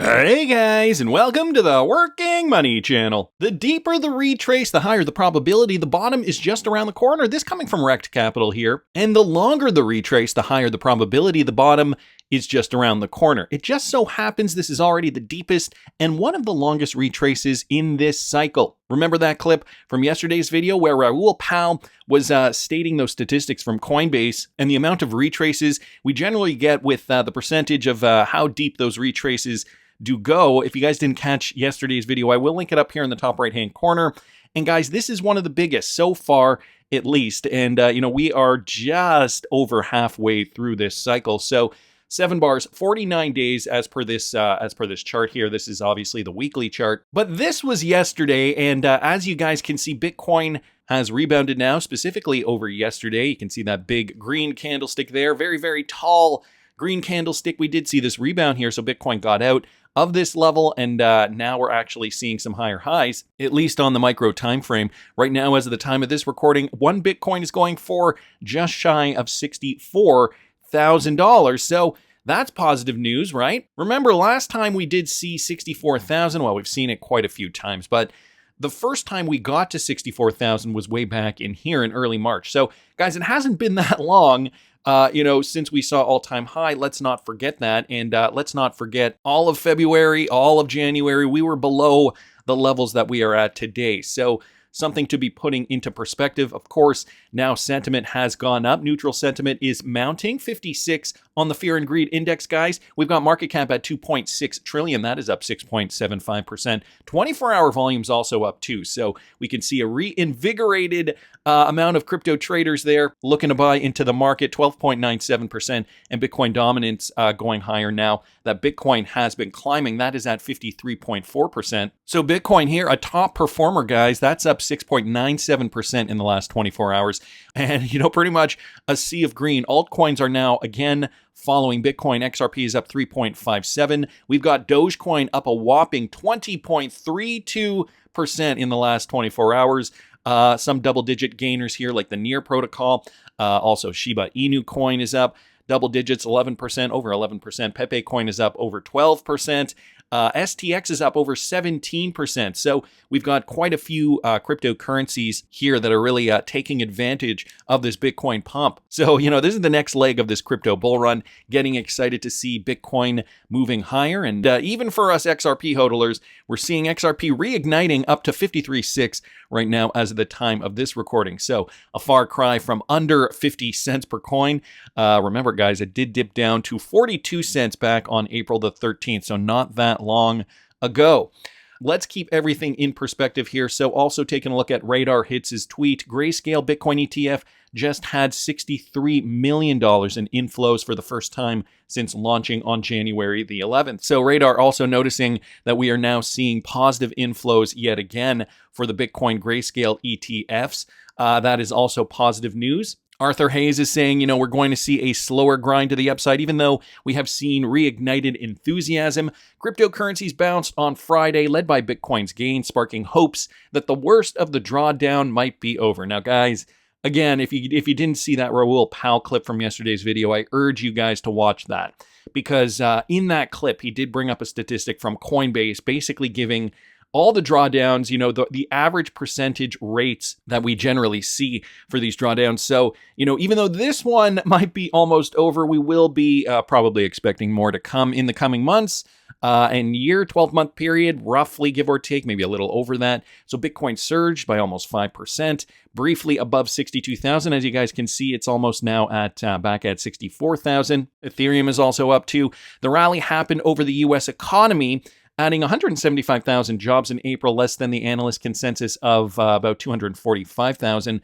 Hey guys, and welcome to the Working Money channel. The deeper the retrace, the higher the probability the bottom is just around the corner. This coming from Rect Capital here. And the longer the retrace, the higher the probability the bottom is just around the corner. It just so happens this is already the deepest and one of the longest retraces in this cycle. Remember that clip from yesterday's video where Raoul Pal was stating those statistics from Coinbase and the amount of retraces we generally get with the percentage of how deep those retraces do go. If you guys didn't catch yesterday's video, I will link it up here in the top right-hand corner. And guys, this is one of the biggest so far, at least. And, we are just over halfway through this cycle. So 7 bars, 49 days as per this chart here. This is obviously the weekly chart. But this was yesterday. And as you guys can see, Bitcoin has rebounded now, specifically over yesterday. You can see that big green candlestick there. Very, very tall green candlestick. We did see this rebound here. So Bitcoin got out of this level, and now we're actually seeing some higher highs, at least on the micro time frame. Right now, as of the time of this recording, one Bitcoin is going for just shy of $64,000. So that's positive news, right? Remember, last time we did see 64,000. Well, we've seen it quite a few times, but the first time we got to 64,000 was way back in here in early March. So, guys, it hasn't been that long since we saw all-time high. Let's not forget that. And let's not forget all of February, all of January, we were below the levels that we are at today. So something to be putting into perspective. Of course, now sentiment has gone up. Neutral sentiment is mounting, 56 on the Fear and Greed Index, guys. We've got market cap at 2.6 trillion. That is up 6.75%. 24-hour volume's also up too. So we can see a reinvigorated amount of crypto traders there looking to buy into the market, 12.97%, and Bitcoin dominance going higher now that Bitcoin has been climbing. That is at 53.4%. So Bitcoin here, a top performer, guys. That's up 6.97% in the last 24 hours. And, pretty much a sea of green. Altcoins are now, again, following Bitcoin. XRP is up 3.57. We've got Dogecoin up a whopping 20.32% in the last 24 hours. Some double-digit gainers here, like the Near protocol. Also, Shiba Inu coin is up double digits, 11%, over 11%. Pepe coin is up over 12%. STX is up over 17%. So we've got quite a few cryptocurrencies here that are really taking advantage of this Bitcoin pump. So, this is the next leg of this crypto bull run. Getting excited to see Bitcoin moving higher. And even for us XRP hodlers, we're seeing XRP reigniting up to 53.6 right now as of the time of this recording. So a far cry from under 50 cents per coin. Remember, guys, it did dip down to 42 cents back on April the 13th. So not that long ago. Let's keep everything in perspective here. So also taking a look at Radar Hits' tweet, Grayscale Bitcoin ETF just had $63 million in inflows for the first time since launching on January the 11th. So Radar also noticing that we are now seeing positive inflows yet again for the Bitcoin Grayscale ETFs. That is also positive news. Arthur Hayes is saying, we're going to see a slower grind to the upside, even though we have seen reignited enthusiasm. Cryptocurrencies bounced on Friday, led by Bitcoin's gain, sparking hopes that the worst of the drawdown might be over. Now, guys, again, if you didn't see that Raoul Pal clip from yesterday's video, I urge you guys to watch that. Because in that clip, he did bring up a statistic from Coinbase, basically giving all the drawdowns, the average percentage rates that we generally see for these drawdowns. So, even though this one might be almost over, we will be probably expecting more to come in the coming months and year, 12-month period, roughly, give or take, maybe a little over that. So Bitcoin surged by almost 5%, briefly above 62,000. As you guys can see, it's almost now at back at 64,000. Ethereum is also up too. The rally happened over the U.S. economy, adding 175,000 jobs in April, less than the analyst consensus of about 245,000.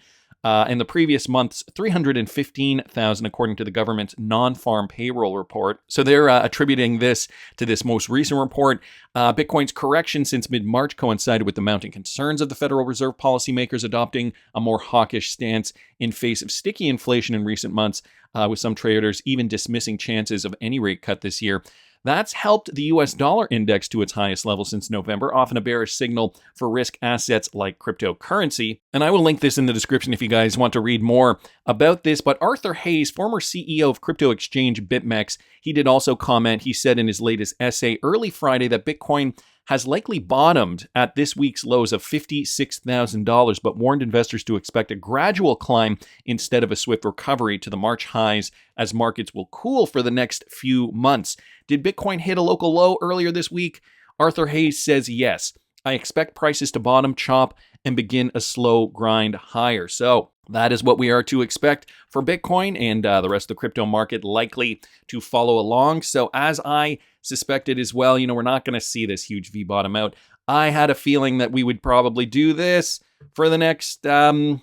In the previous month's 315,000, according to the government's non-farm payroll report. So they're attributing this to this most recent report. Bitcoin's correction since mid-March coincided with the mounting concerns of the Federal Reserve policymakers adopting a more hawkish stance in face of sticky inflation in recent months, with some traders even dismissing chances of any rate cut this year. That's helped the US dollar index to its highest level since November, often a bearish signal for risk assets like cryptocurrency. And I will link this in the description if you guys want to read more about this. But Arthur Hayes, former CEO of crypto exchange BitMEX, he did also comment. He said in his latest essay early Friday that Bitcoin has likely bottomed at this week's lows of $56,000, but warned investors to expect a gradual climb instead of a swift recovery to the March highs as markets will cool for the next few months. Did Bitcoin hit a local low earlier this week? Arthur Hayes says yes. I expect prices to bottom, chop, and begin a slow grind higher. So that is what we are to expect for Bitcoin, and the rest of the crypto market likely to follow along. So as I suspected as well, we're not going to see this huge V bottom out. I had a feeling that we would probably do this for the next 2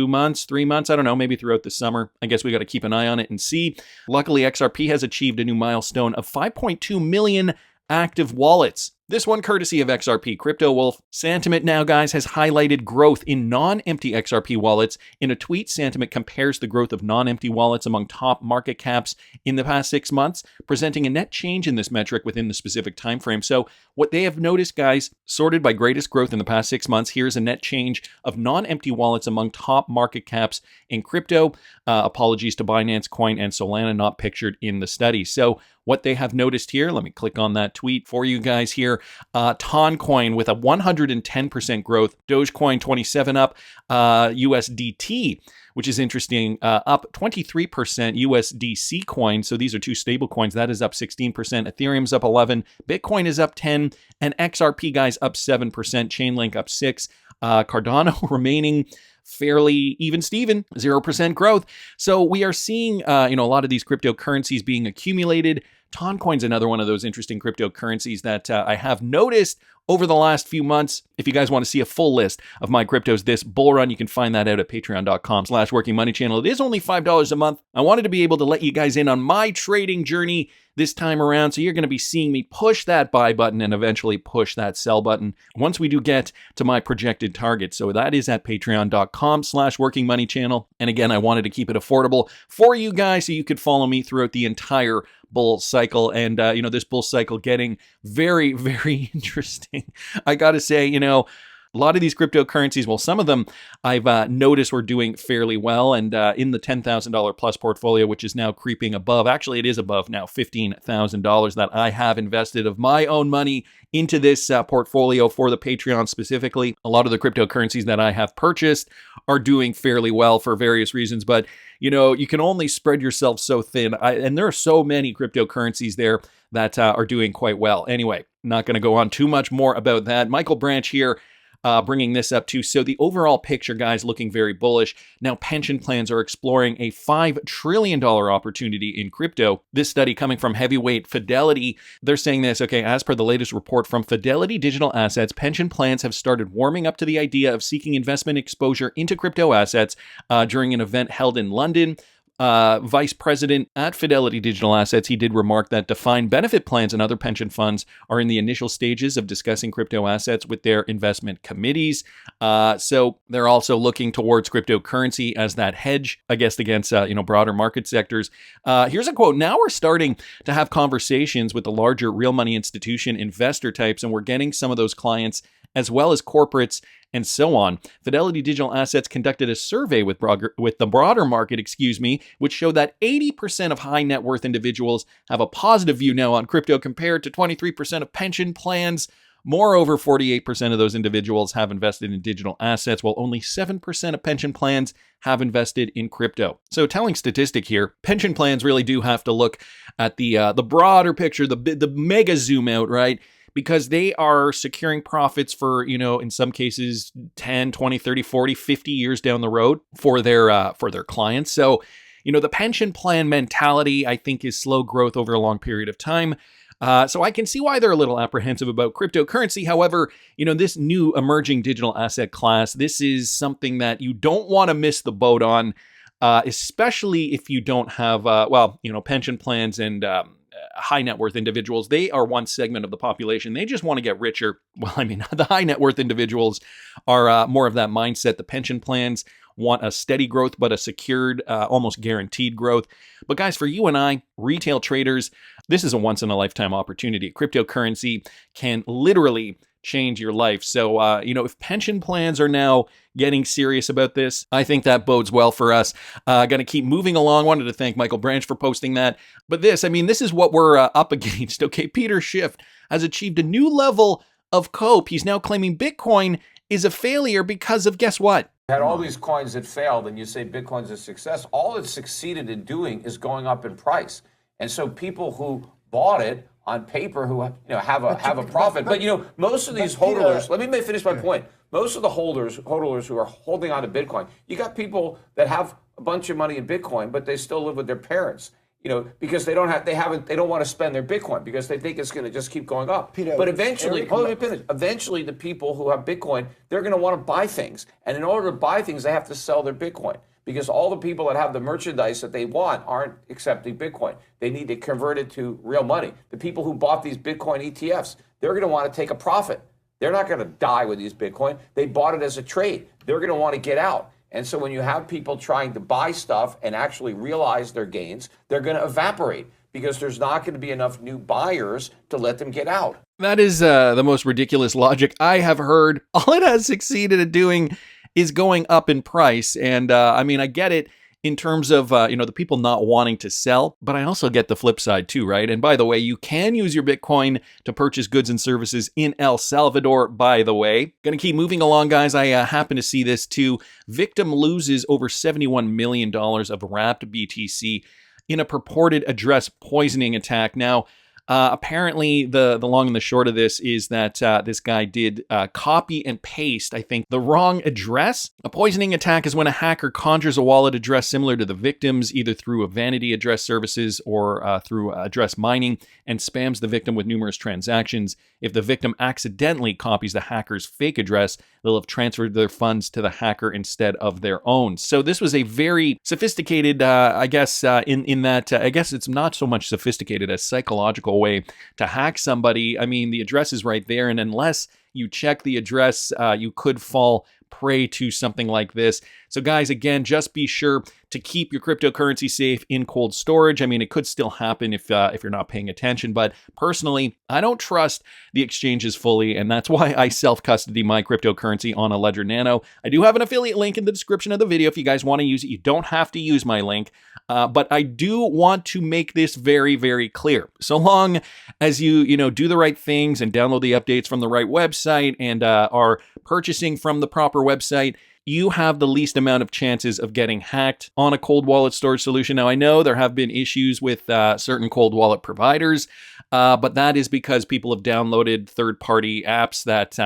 months, 3 months, I don't know, maybe throughout the summer. I guess we got to keep an eye on it and see. Luckily, XRP has achieved a new milestone of 5.2 million active wallets. This one courtesy of XRP Crypto Wolf. Santiment now, guys, has highlighted growth in non-empty XRP wallets. In a tweet, Santiment compares the growth of non-empty wallets among top market caps in the past 6 months, presenting a net change in this metric within the specific time frame. So what they have noticed, guys, sorted by greatest growth in the past 6 months, here's a net change of non-empty wallets among top market caps in crypto. Apologies to Binance Coin and Solana, not pictured in the study. So what they have noticed here, let me click on that tweet for you guys here. Toncoin with a 110% growth, Dogecoin 27 up, USDT, which is interesting, up 23%, USDC coin. So these are two stable coins. That is up 16%. Ethereum's up 11, Bitcoin is up 10, and XRP, guys, up 7%. Chainlink up 6. Cardano remaining fairly even Steven, 0% growth. So we are seeing, a lot of these cryptocurrencies being accumulated. Toncoin's another one of those interesting cryptocurrencies that I have noticed over the last few months. If you guys want to see a full list of my cryptos this bull run, you can find that out at patreon.com/workingmoneychannel. It is only $5 a month. I wanted to be able to let you guys in on my trading journey this time around. So you're going to be seeing me push that buy button and eventually push that sell button once we do get to my projected target. So that is at patreon.com/workingmoneychannel. And again, I wanted to keep it affordable for you guys so you could follow me throughout the entire bull cycle. And, this bull cycle getting very, very interesting. I got to say, a lot of these cryptocurrencies, well, some of them I've noticed were doing fairly well. And in the $10,000 plus portfolio, which is now creeping above, actually it is above now $15,000 that I have invested of my own money into this portfolio for the Patreon specifically. A lot of the cryptocurrencies that I have purchased are doing fairly well for various reasons, but you can only spread yourself so thin. And there are so many cryptocurrencies there that are doing quite well. Anyway, not going to go on too much more about that. Michael Branch here, bringing this up too. So the overall picture, guys, looking very bullish. Now, pension plans are exploring a $5 trillion opportunity in crypto. This study coming from heavyweight Fidelity, they're saying this, as per the latest report from Fidelity Digital Assets, pension plans have started warming up to the idea of seeking investment exposure into crypto assets during an event held in London. Vice President at Fidelity Digital Assets, he did remark that defined benefit plans and other pension funds are in the initial stages of discussing crypto assets with their investment committees. So they're also looking towards cryptocurrency as that hedge, I guess, against broader market sectors. Here's a quote. Now we're starting to have conversations with the larger real money institution investor types, and we're getting some of those clients as well as corporates and so on. Fidelity Digital Assets conducted a survey with the broader market, which showed that 80% of high net worth individuals have a positive view now on crypto compared to 23% of pension plans. Moreover, 48% of those individuals have invested in digital assets, while only 7% of pension plans have invested in crypto. So telling statistic here, pension plans really do have to look at the broader picture, the mega zoom out, right? Because they are securing profits for, in some cases, 10, 20, 30, 40, 50 years down the road for their clients. So, the pension plan mentality, I think, is slow growth over a long period of time. So I can see why they're a little apprehensive about cryptocurrency. However, this new emerging digital asset class, this is something that you don't want to miss the boat on, especially if you don't have, pension plans and high net worth individuals. They are one segment of the population. They just want to get richer. Well, I mean, the high net worth individuals are more of that mindset. The pension plans want a steady growth, but a secured, almost guaranteed growth. But guys, for you and I, retail traders, this is a once in a lifetime opportunity. Cryptocurrency can literally change your life. So, if pension plans are now getting serious about this, I think that bodes well for us. Going to keep moving along. Wanted to thank Michael Branch for posting that. But this is what we're up against. Okay, Peter Schiff has achieved a new level of cope. He's now claiming Bitcoin is a failure because of, guess what? Had all these coins that failed, and you say Bitcoin's a success. All it's succeeded in doing is going up in price. And so people who bought it on paper, who have a profit, but most of these hodlers. Let me finish my point. Most of the hodlers who are holding on to Bitcoin, you got people that have a bunch of money in Bitcoin, but they still live with their parents. Because they don't want to spend their Bitcoin because they think it's going to just keep going up. Peter, but eventually, eventually the people who have Bitcoin, they're going to want to buy things. And in order to buy things, they have to sell their Bitcoin because all the people that have the merchandise that they want aren't accepting Bitcoin. They need to convert it to real money. The people who bought these Bitcoin ETFs, they're going to want to take a profit. They're not going to die with these Bitcoin. They bought it as a trade. They're going to want to get out. And so when you have people trying to buy stuff and actually realize their gains, they're going to evaporate because there's not going to be enough new buyers to let them get out. That is the most ridiculous logic I have heard. All it has succeeded at doing is going up in price. And I get it in terms of, the people not wanting to sell, but I also get the flip side too, right? And by the way, you can use your Bitcoin to purchase goods and services in El Salvador, by the way. Gonna keep moving along, guys. I happen to see this too. Victim loses over $71 million of wrapped BTC in a purported address poisoning attack. Now, apparently, the long and the short of this is that this guy did copy and paste, I think, the wrong address. A poisoning attack is when a hacker conjures a wallet address similar to the victim's, either through a vanity address services or through address mining, and spams the victim with numerous transactions. If the victim accidentally copies the hacker's fake address, they'll have transferred their funds to the hacker instead of their own. So this was a very sophisticated, in that I guess it's not so much sophisticated as psychological way to hack somebody. I mean, the address is right there, and unless you check the address, you could fall prey to something like this. So guys, again, just be sure to keep your cryptocurrency safe in cold storage. I mean, it could still happen if you're not paying attention, but personally, I don't trust the exchanges fully, and that's why I self-custody my cryptocurrency on a Ledger Nano. I do have an affiliate link in the description of the video if you guys want to use it. You don't have to use my link, but I do want to make this very, very clear. So long as you do the right things and download the updates from the right website and are purchasing from the proper website, you have the least amount of chances of getting hacked on a cold wallet storage solution. Now, I know there have been issues with certain cold wallet providers, but that is because people have downloaded third-party apps that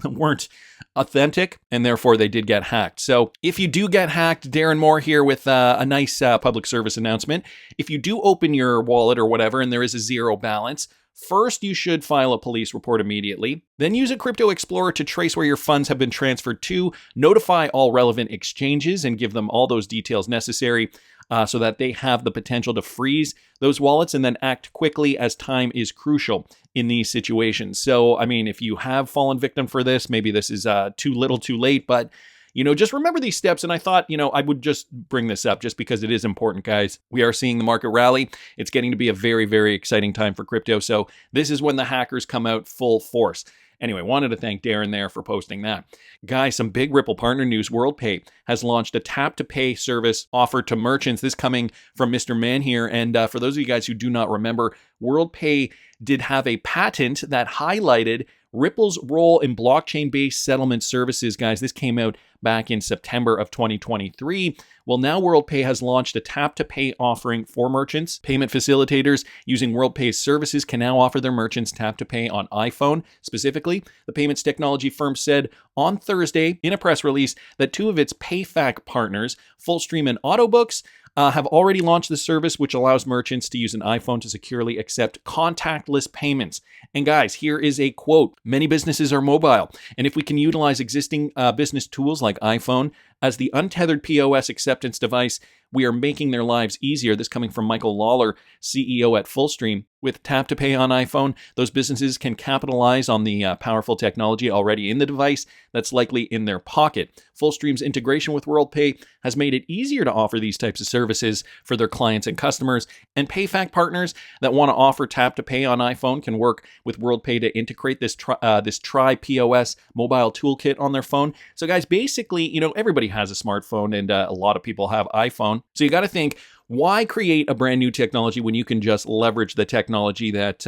weren't authentic, and therefore they did get hacked. So if you do get hacked, Darren Moore here with a nice public service announcement. If you do open your wallet or whatever, and there is a zero balance, first, you should file a police report immediately. Then use a Crypto Explorer to trace where your funds have been transferred to, notify all relevant exchanges, and give them all those details necessary so that they have the potential to freeze those wallets, and then act quickly as time is crucial in these situations. So, I mean, if you have fallen victim for this, maybe this is too little too late, but just remember these steps. And I thought, I would just bring this up just because it is important, guys. We are seeing the market rally. It's getting to be a very, very exciting time for crypto. So this is when the hackers come out full force. Anyway, wanted to thank Darren there for posting that. Guys, some big Ripple partner news. WorldPay has launched a tap-to-pay service offered to merchants. This coming from Mr. Man here. And for those of you guys who do not remember, WorldPay did have a patent that highlighted Ripple's role in blockchain-based settlement services. Guys, this came out back in September of 2023. Well, now WorldPay has launched a tap-to-pay offering for merchants. Payment facilitators using WorldPay's services can now offer their merchants tap-to-pay on iPhone. Specifically, the payments technology firm said on Thursday in a press release that two of its PayFac partners, Fullstream and Autobooks, have already launched the service, which allows merchants to use an iPhone to securely accept contactless payments. And guys, here is a quote. Many businesses are mobile, and if we can utilize existing business tools like iPhone, As the untethered POS acceptance device, we are making their lives easier. This coming from Michael Lawler, CEO at Fullstream. With Tap to Pay on iPhone, those businesses can capitalize on the powerful technology already in the device that's likely in their pocket. Fullstream's integration with WorldPay has made it easier to offer these types of services for their clients and customers. And PayFac partners that want to offer Tap to Pay on iPhone can work with WorldPay to integrate this Try POS mobile toolkit on their phone. So guys, basically, everybody has a smartphone and a lot of people have iPhone. So you got to think, why create a brand new technology when you can just leverage the technology that,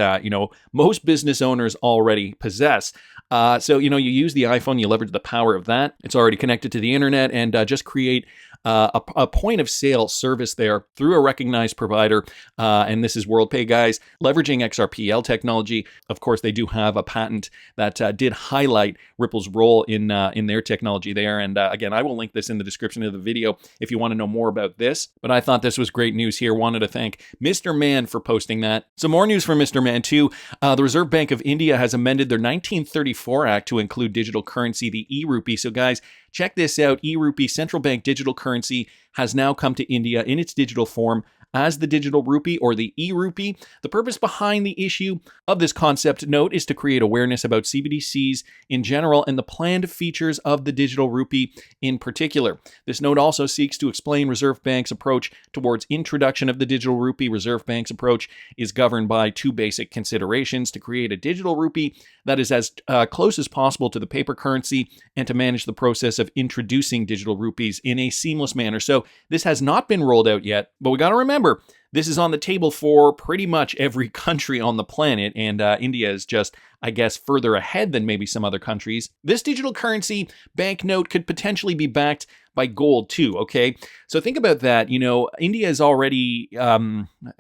most business owners already possess? So you use the iPhone, you leverage the power of that. It's already connected to the internet, and just create a point of sale service there through a recognized provider. And this is WorldPay, guys, leveraging XRPL technology. Of course, they do have a patent that did highlight Ripple's role in their technology there. And again, I will link this in the description of the video if you want to know more about this. But I thought this was great news here. Wanted to thank Mr. Man for posting that. Some more news from Mr. Man too. The Reserve Bank of India has amended their 1934 Act to include digital currency, the e-rupee. So guys, check this out. E-rupee, central bank digital currency, has now come to India in its digital form as the digital rupee, or the e-rupee. The purpose behind the issue of this concept note is to create awareness about CBDCs in general and the planned features of the digital rupee in particular. This note also seeks to explain Reserve Bank's approach towards introduction of the digital rupee. Reserve Bank's approach is governed by two basic considerations: to create a digital rupee that is as close as possible to the paper currency, and to manage the process of introducing digital rupees in a seamless manner. So this has not been rolled out yet, but we got to remember, this is on the table for pretty much every country on the planet, and India is just, I guess, further ahead than maybe some other countries. This digital currency banknote could potentially be backed by gold too, okay? So think about that. India has already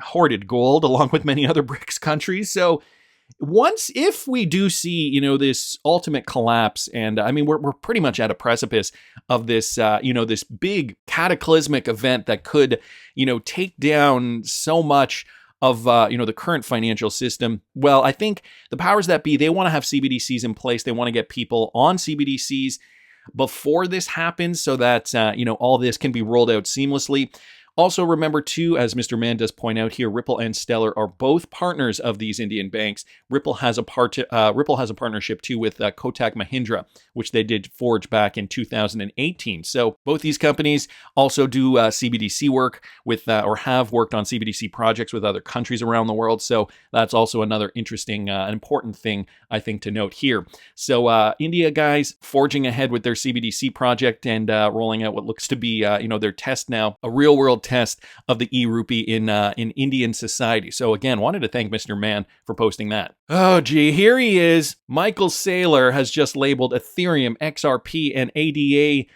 hoarded gold along with many other BRICS countries. So if we do see, this ultimate collapse, and we're pretty much at a precipice of this, this big cataclysmic event that could, take down so much of, the current financial system. Well, I think the powers that be, they want to have CBDCs in place. They want to get people on CBDCs before this happens so that, all this can be rolled out seamlessly. Also, remember too, as Mr. Man does point out here, Ripple and Stellar are both partners of these Indian banks. Ripple has a partnership too with Kotak Mahindra, which they did forge back in 2018. So both these companies also do CBDC work with, or have worked on CBDC projects with other countries around the world. So that's also another interesting, important thing I think to note here. So India, guys, forging ahead with their CBDC project and rolling out what looks to be, their test now, a real world test of the e-rupee in Indian society. So again, wanted to thank Mr. Man for posting that. Oh gee, here he is. Michael Saylor has just labeled Ethereum, XRP, and ADA,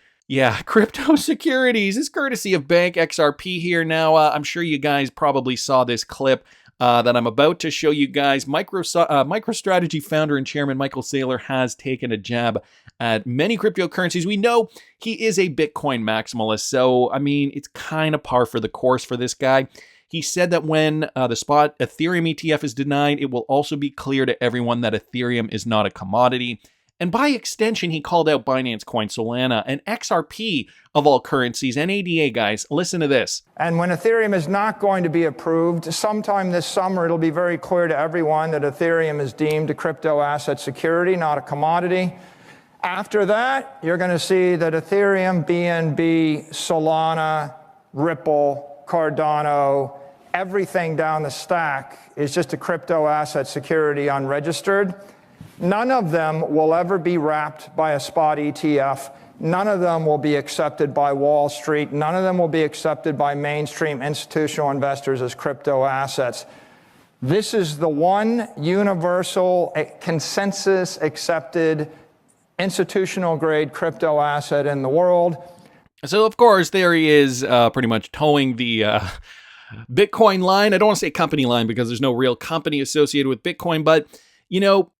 crypto securities. It's courtesy of Bank XRP here. Now, I'm sure you guys probably saw this clip that I'm about to show you guys. MicroStrategy founder and chairman Michael Saylor has taken a jab at many cryptocurrencies. We know he is a Bitcoin maximalist, so it's kind of par for the course for this guy. He said that when the spot Ethereum ETF is denied, it will also be clear to everyone that Ethereum is not a commodity. And by extension, he called out Binance Coin, Solana, and XRP of all currencies, and ADA, guys. Listen to this. And when Ethereum is not going to be approved, sometime this summer, it'll be very clear to everyone that Ethereum is deemed a crypto asset security, not a commodity. After that, you're going to see that Ethereum, BNB, Solana, Ripple, Cardano, everything down the stack is just a crypto asset security unregistered. None of them will ever be wrapped by a spot ETF. None of them will be accepted by Wall Street. None of them will be accepted by mainstream institutional investors as crypto assets. This is the one universal consensus accepted institutional grade crypto asset in the world. So of course, there he is pretty much towing the Bitcoin line. I don't want to say company line because there's no real company associated with Bitcoin, but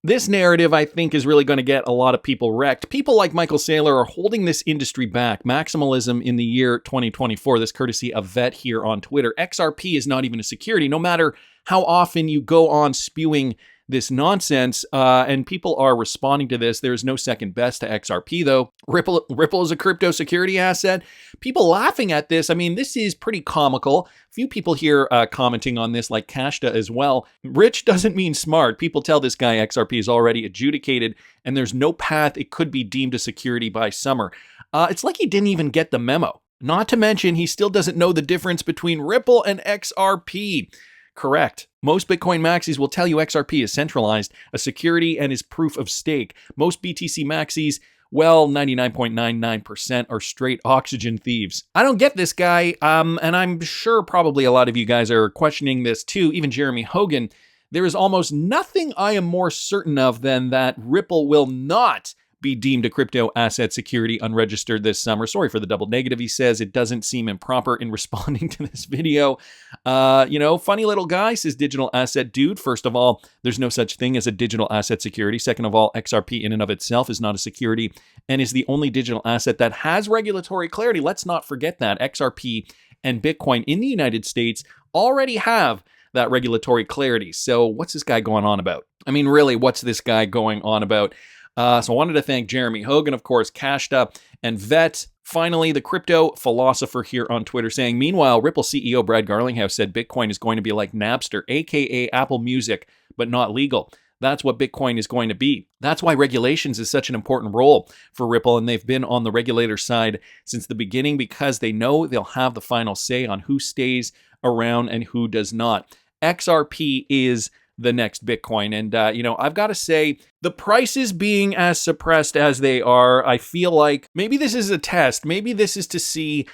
this narrative, I think, is really going to get a lot of people wrecked. People like Michael Saylor are holding this industry back. Maximalism in the year 2024, this courtesy of Vet here on Twitter. XRP is not even a security, no matter how often you go on spewing this nonsense, and people are responding to this. There's no second best to XRP, though. Ripple is a crypto security asset. People laughing at this. I mean, this is pretty comical. A few people here commenting on this, like Kashta as well. Rich doesn't mean smart. People tell this guy XRP is already adjudicated, and there's no path it could be deemed a security by summer. It's like he didn't even get the memo. Not to mention, he still doesn't know the difference between Ripple and XRP. Correct. Most Bitcoin maxis will tell you XRP is centralized, a security, and is proof of stake. Most BTC maxis, well, 99.99% are straight oxygen thieves. I don't get this guy, and I'm sure probably a lot of you guys are questioning this too, even Jeremy Hogan. There is almost nothing I am more certain of than that Ripple will not be deemed a crypto asset security unregistered this summer. Sorry for the double negative, he says. It doesn't seem improper in responding to this video. Funny little guy, says digital asset dude. First of all, there's no such thing as a digital asset security. Second of all, XRP in and of itself is not a security and is the only digital asset that has regulatory clarity. Let's not forget that. XRP and Bitcoin in the United States already have that regulatory clarity. So what's this guy going on about? I mean, really, what's this guy going on about? So I wanted to thank Jeremy Hogan, of course, Kashta, and Vet. Finally, the crypto philosopher here on Twitter saying, meanwhile, Ripple CEO Brad Garlinghouse said Bitcoin is going to be like Napster, aka Apple Music, but not legal. That's what Bitcoin is going to be. That's why regulations is such an important role for Ripple, and they've been on the regulator side since the beginning because they know they'll have the final say on who stays around and who does not. XRP is the next Bitcoin. And, I've got to say, the prices being as suppressed as they are, I feel like maybe this is a test. Maybe this is to see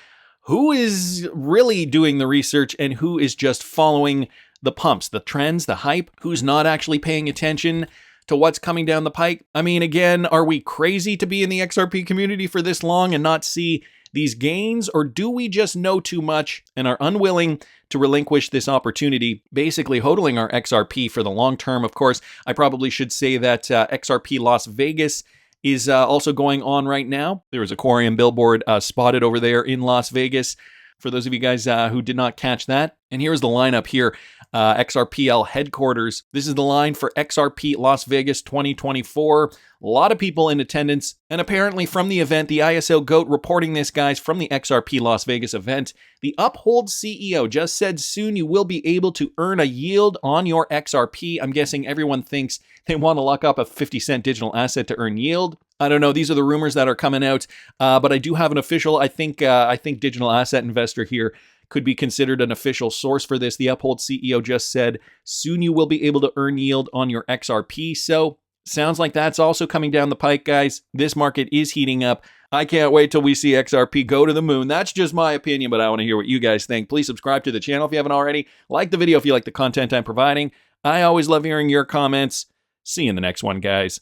who is really doing the research and who is just following the pumps, the trends, the hype, who's not actually paying attention to what's coming down the pike. I mean, again, are we crazy to be in the XRP community for this long and not see these gains, or do we just know too much and are unwilling to relinquish this opportunity, basically hodling our XRP for the long term? Of course, I probably should say that XRP Las Vegas is also going on right now. There was a Aquarium billboard spotted over there in Las Vegas, for those of you guys who did not catch that. And here's the lineup here. XRPL headquarters. This is the line for XRP Las Vegas 2024. A lot of people in attendance. And apparently from the event, the ISO GOAT reporting this, guys, from the XRP Las Vegas event. The Uphold CEO just said soon you will be able to earn a yield on your XRP. I'm guessing everyone thinks they want to lock up a 50-cent digital asset to earn yield. I don't know. These are the rumors that are coming out. But I do have an official, I think digital asset investor here could be considered an official source for this. The Uphold CEO just said, soon you will be able to earn yield on your XRP. So sounds like that's also coming down the pike, guys. This market is heating up. I can't wait till we see XRP go to the moon. That's just my opinion, but I want to hear what you guys think. Please subscribe to the channel if you haven't already. Like the video if you like the content I'm providing. I always love hearing your comments. See you in the next one, guys.